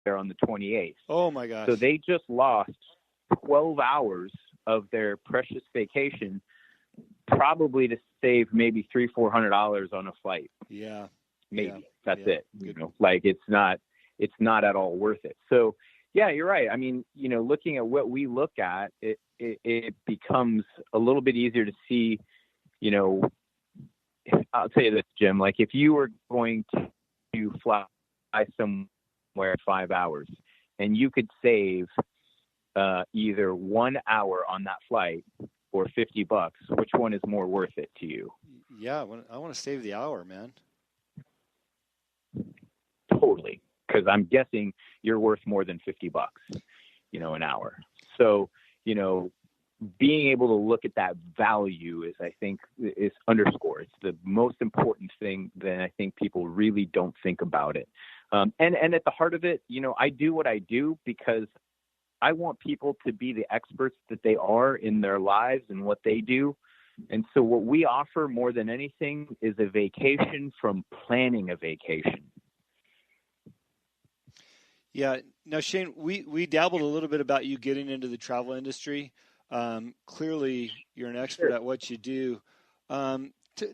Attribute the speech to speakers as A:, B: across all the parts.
A: there on the 28th.
B: Oh my gosh.
A: So they just lost 12 hours of their precious vacation, probably to save maybe $300-400 on a flight.
B: Yeah.
A: Maybe that's it. Like it's not at all worth it. So yeah, you're right. I mean, looking at what we look at, it becomes a little bit easier to see, I'll tell you this, Jim, like if you were going to fly somewhere 5 hours and you could save either 1 hour on that flight or $50, which one is more worth it to you?
B: Yeah. I want to save the hour, man.
A: Totally. Because I'm guessing you're worth more than $50, an hour. So, being able to look at that value is underscored. It's the most important thing that I think people really don't think about it. And at the heart of it, I do what I do because I want people to be the experts that they are in their lives and what they do. And so what we offer more than anything is a vacation from planning a vacation.
B: Yeah. Now, Shane, we dabbled a little bit about you getting into the travel industry. Clearly, you're an expert at what you do.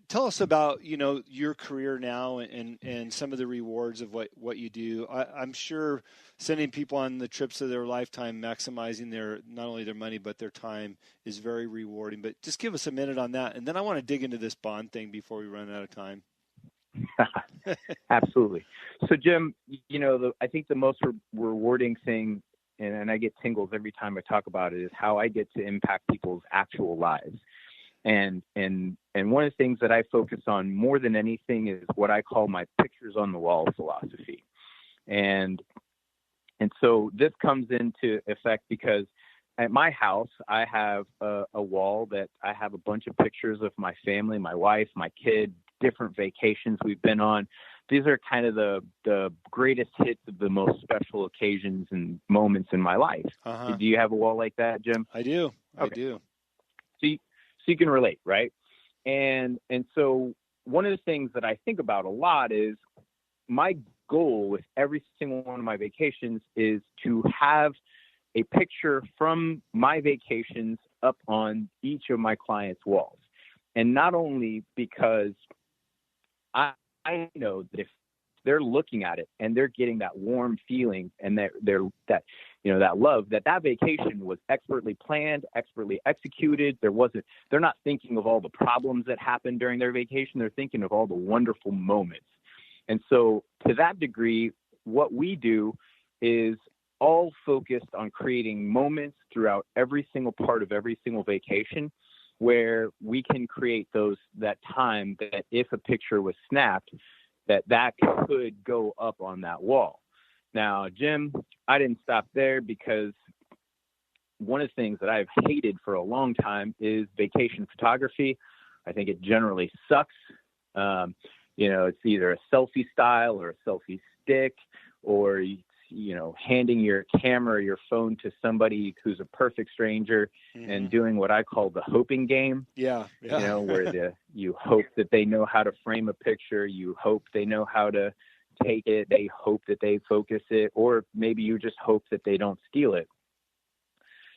B: Tell us about, your career now and some of the rewards of what you do. I'm sure sending people on the trips of their lifetime, maximizing not only their money, but their time is very rewarding. But just give us a minute on that. And then I want to dig into this bond thing before we run out of time.
A: Absolutely. So, Jim, I think the most rewarding thing, and I get tingles every time I talk about it, is how I get to impact people's actual lives. And one of the things that I focus on more than anything is what I call my pictures on the wall philosophy. And so this comes into effect because at my house, I have a wall that I have a bunch of pictures of my family, my wife, my kid, different vacations we've been on. These are kind of the greatest hits of the most special occasions and moments in my life.
B: Uh-huh.
A: Do you have a wall like that, Jim?
B: I do.
A: Okay.
B: I do.
A: So you can relate, right? And so one of the things that I think about a lot is my goal with every single one of my vacations is to have a picture from my vacations up on each of my clients' walls. And not only because I know that if they're looking at it and they're getting that warm feeling and that love, that vacation was expertly planned, expertly executed. They're not thinking of all the problems that happened during their vacation. They're thinking of all the wonderful moments. And so to that degree, what we do is all focused on creating moments throughout every single part of every single vacation where we can create that time that if a picture was snapped, that could go up on that wall. Now, Jim, I didn't stop there because one of the things that I've hated for a long time is vacation photography. I think it generally sucks. It's either a selfie style or a selfie stick, or handing your camera or your phone to somebody who's a perfect stranger and doing what I call the hoping game.
B: Yeah.
A: Where you hope that they know how to frame a picture. You hope they know how to take it. They hope that they focus it, or maybe you just hope that they don't steal it.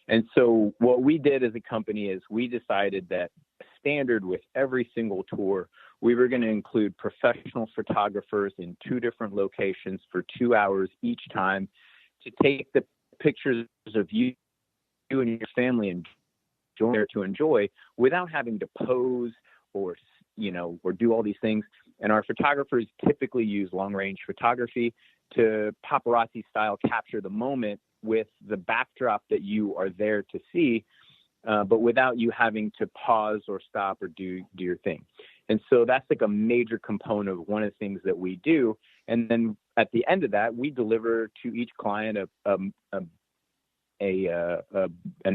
A: And so what we did as a company is we decided that standard with every single tour, we were going to include professional photographers in 2 different locations for 2 hours each time to take the pictures of you and your family and to enjoy without having to pose or do all these things. And our photographers typically use long range photography to paparazzi style capture the moment with the backdrop that you are there to see, but without you having to pause or stop or do your thing. And so that's like a major component of one of the things that we do. And then at the end of that, we deliver to each client an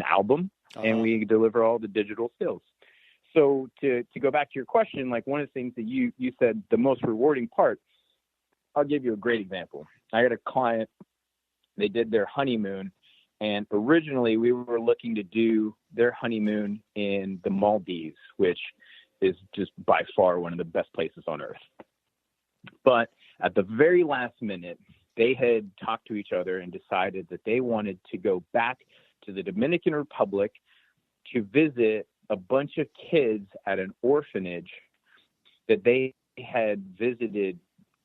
A: album, and we deliver all the digital stills. So to go back to your question, like one of the things that you said, the most rewarding part, I'll give you a great example. I had a client, they did their honeymoon, and originally we were looking to do their honeymoon in the Maldives, which is just by far one of the best places on earth. But at the very last minute, they had talked to each other and decided that they wanted to go back to the Dominican Republic to visit a bunch of kids at an orphanage that they had visited,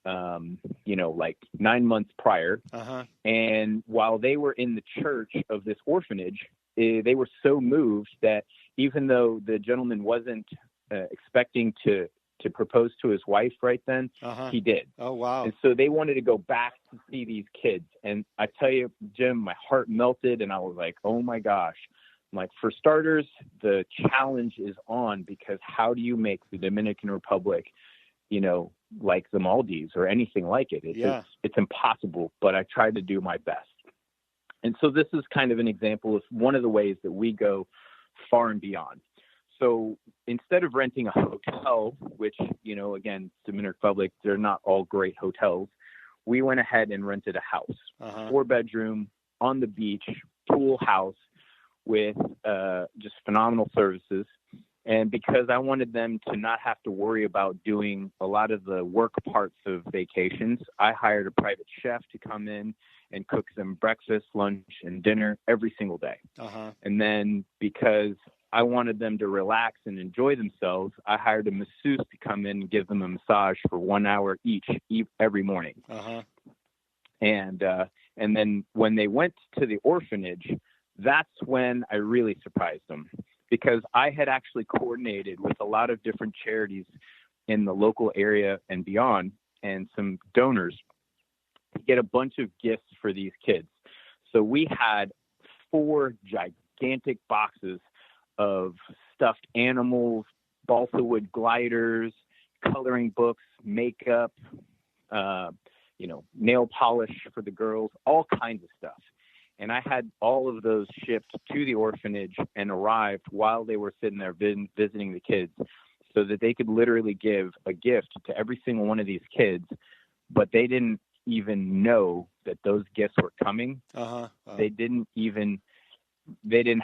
A: like 9 months prior.
B: Uh-huh.
A: And while they were in the church of this orphanage, they were so moved that even though the gentleman wasn't expecting to propose to his wife right then,
B: Uh-huh.
A: he did.
B: Oh, wow.
A: And so they wanted to go back to see these kids. And I tell you, Jim, my heart melted, and I was like, oh my gosh. I'm like, for starters, the challenge is on, because how do you make the Dominican Republic, like the Maldives or anything like it? It's impossible, but I tried to do my best. And so this is kind of an example of one of the ways that we go far and beyond. So instead of renting a hotel, which, again, Dominican Republic, they're not all great hotels, we went ahead and rented a house,
B: Uh-huh.
A: 4-bedroom, on the beach, pool house with just phenomenal services. And because I wanted them to not have to worry about doing a lot of the work parts of vacations, I hired a private chef to come in and cook them breakfast, lunch, and dinner every single day.
B: Uh-huh.
A: And then because I wanted them to relax and enjoy themselves, I hired a masseuse to come in and give them a massage for 1 hour each every morning.
B: Uh-huh.
A: And then when they went to the orphanage, that's when I really surprised them, because I had actually coordinated with a lot of different charities in the local area and beyond, and some donors, to get a bunch of gifts for these kids. So we had 4 gigantic boxes of stuffed animals, balsa wood gliders, coloring books, makeup, nail polish for the girls, all kinds of stuff. And I had all of those shipped to the orphanage and arrived while they were sitting there visiting the kids, so that they could literally give a gift to every single one of these kids, but they didn't even know that those gifts were coming.
B: Uh-huh.
A: They didn't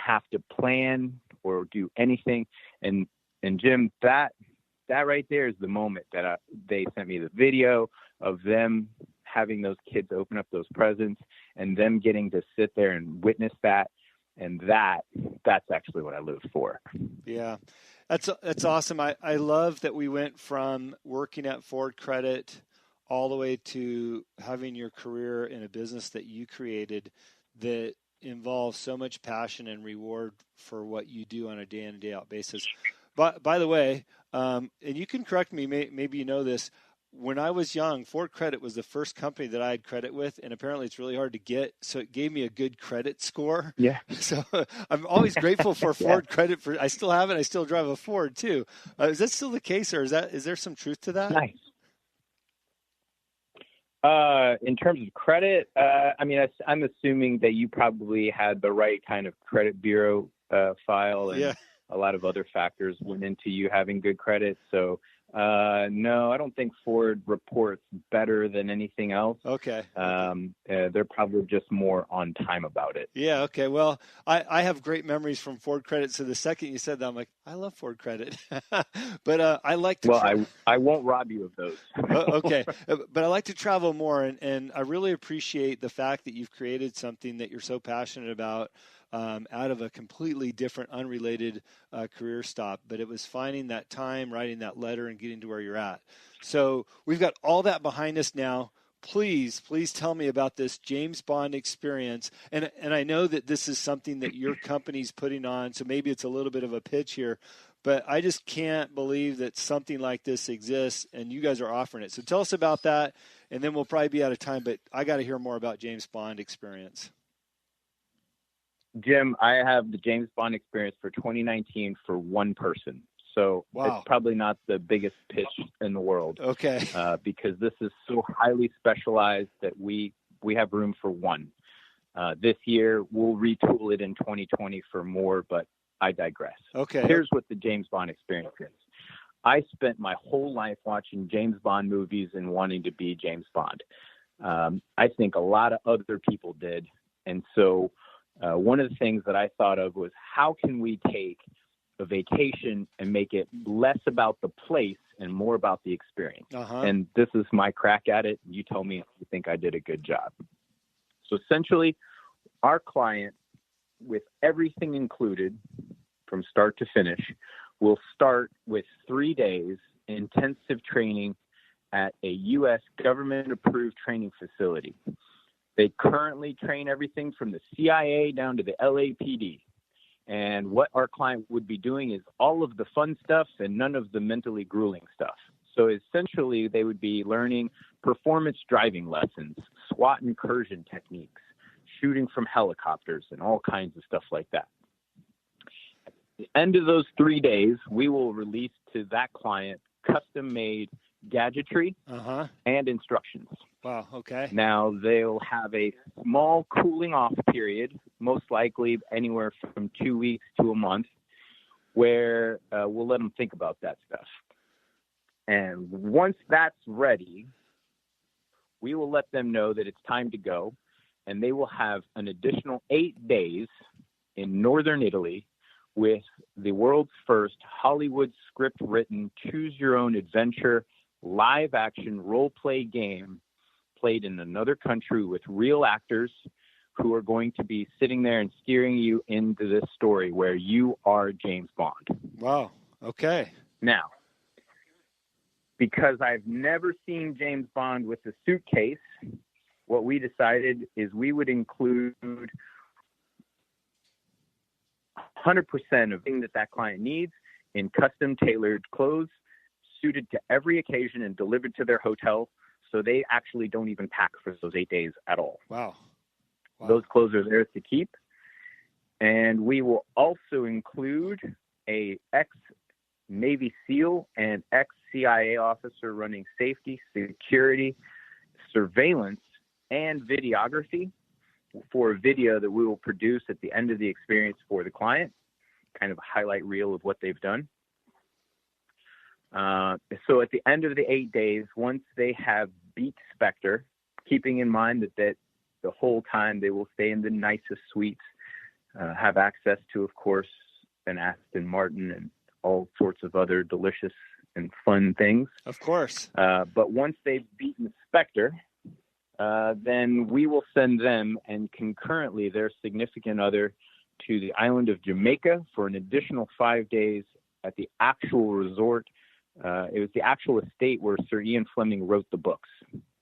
A: have to plan or do anything. And Jim, that right there is the moment that they sent me the video of them having those kids open up those presents and them getting to sit there and witness that. And that's actually what I live for.
B: Yeah, that's awesome. I love that we went from working at Ford Credit all the way to having your career in a business that you created that involves so much passion and reward for what you do on a day in and day out basis. But by the way, and you can correct me, maybe you know this, when I was young, Ford Credit was the first company that I had credit with, and apparently it's really hard to get, so it gave me a good credit score.
A: Yeah.
B: So I'm always grateful for Ford Credit. I still have it. I still drive a Ford too. Is that still the case, or is there some truth to that?
A: Nice. In terms of credit, I'm assuming that you probably had the right kind of credit bureau file, and a lot of other factors went into you having good credit. So no, I don't think Ford reports better than anything else.
B: Okay.
A: They're probably just more on time about it.
B: Yeah. Okay. Well, I have great memories from Ford Credit. So the second you said that, I'm like, I love Ford Credit, but I like to.
A: Well, I won't rob you of those.
B: Okay. But I like to travel more, and I really appreciate the fact that you've created something that you're so passionate about. Out of a completely different, unrelated career stop, but it was finding that time, writing that letter, and getting to where you're at. So we've got all that behind us now. Please tell me about this James Bond experience. And I know that this is something that your company's putting on, so maybe it's a little bit of a pitch here, but I just can't believe that something like this exists and you guys are offering it. So tell us about that, and then we'll probably be out of time, but I got to hear more about James Bond experience.
A: Jim, I have the James Bond experience for 2019 for one person. So It's probably not the biggest pitch in the world.
B: Okay.
A: Because this is so highly specialized that we have room for one. This year, we'll retool it in 2020 for more, but I digress.
B: Okay.
A: Here's what the James Bond experience is. I spent my whole life watching James Bond movies and wanting to be James Bond. I think a lot of other people did. And so one of the things that I thought of was, how can we take a vacation and make it less about the place and more about the experience. And this is my crack at it. You tell me if you think I did a good job. So essentially, our client, with everything included from start to finish, will start with 3 days intensive training at a U.S. government-approved training facility. They currently train everything from the CIA down to the LAPD. And what our client would be doing is all of the fun stuff and none of the mentally grueling stuff. So essentially, they would be learning performance driving lessons, SWAT incursion techniques, shooting from helicopters, and all kinds of stuff like that. At the end of those 3 days, we will release to that client custom-made gadgetry and instructions.
B: Wow, okay.
A: Now, they'll have a small cooling off period, most likely anywhere from 2 weeks to a month, where we'll let them think about that stuff. And once that's ready, we will let them know that it's time to go, and they will have an additional 8 days in northern Italy with the world's first Hollywood script-written choose-your-own-adventure live-action role-play game played in another country with real actors who are going to be sitting there and steering you into this story where you are James Bond.
B: Wow. Okay.
A: Now, because I've never seen James Bond with a suitcase, what we decided is we would include 100% of things that client needs in custom tailored clothes, suited to every occasion and delivered to their hotel. So they actually don't even pack for those 8 days at all.
B: Wow.
A: Those clothes are theirs to keep. And we will also include a ex-Navy SEAL and ex-CIA officer running safety, security, surveillance, and videography for a video that we will produce at the end of the experience for the client, kind of a highlight reel of what they've done. So at the end of the 8 days, once they have beat Spectre, keeping in mind that the whole time they will stay in the nicest suites, have access to, of course, an Aston Martin and all sorts of other delicious and fun things.
B: Of course.
A: But once they've beaten Spectre, then we will send them and concurrently their significant other to the island of Jamaica for an additional 5 days at the actual resort. It was the actual estate where Sir Ian Fleming wrote the books,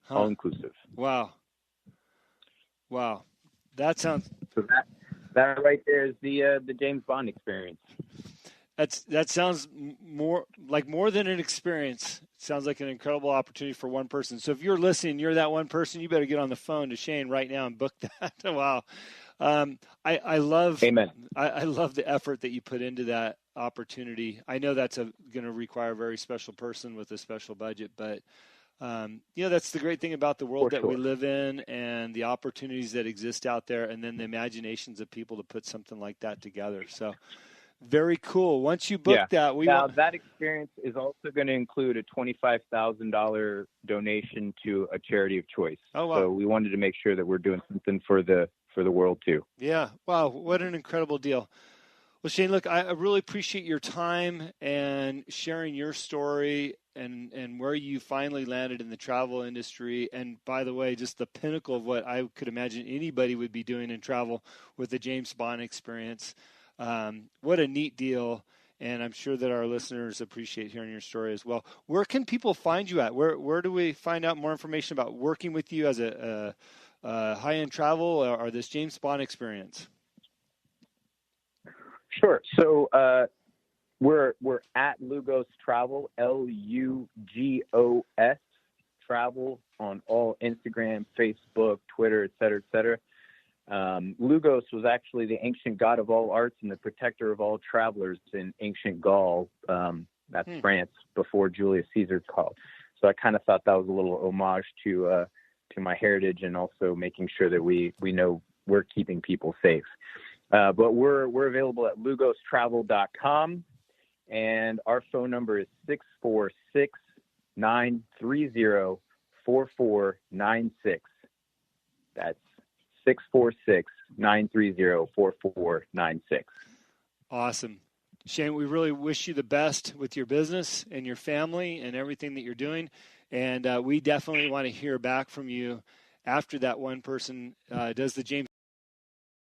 A: all inclusive.
B: Wow. That sounds.
A: So that right there is the James Bond experience.
B: That sounds more than an experience. It sounds like an incredible opportunity for one person. So if you're listening, you're that one person, you better get on the phone to Shane right now and book that. Wow. I love.
A: Amen.
B: I love the effort that you put into that opportunity. I know that's going to require a very special person with a special budget, but that's the great thing about the world that we live in and the opportunities that exist out there, and then the imaginations of people to put something like that together. So very cool. Once you book that,
A: that experience is also going to include a $25,000 donation to a charity of choice.
B: Oh, wow.
A: So we wanted to make sure that we're doing something for the world too.
B: Yeah. Wow. What an incredible deal. Well, Shane, look, I really appreciate your time and sharing your story and where you finally landed in the travel industry. And by the way, just the pinnacle of what I could imagine anybody would be doing in travel with the James Bond experience. What a neat deal. And I'm sure that our listeners appreciate hearing your story as well. Where can people find you at? Where do we find out more information about working with you as a high-end travel or this James Bond experience?
A: Sure. So we're at Lugos Travel, LUGOS Travel on all Instagram, Facebook, Twitter, et cetera, Lugos was actually the ancient god of all arts and the protector of all travelers in ancient Gaul. That's France before Julius Caesar's called. So I kind of thought that was a little homage to my heritage and also making sure that we know we're keeping people safe. But we're available at lugostravel.com, and our phone number is 646-930-4496. That's 646-930-4496.
B: Awesome. Shane, we really wish you the best with your business and your family and everything that you're doing. And we definitely want to hear back from you after that one person does the James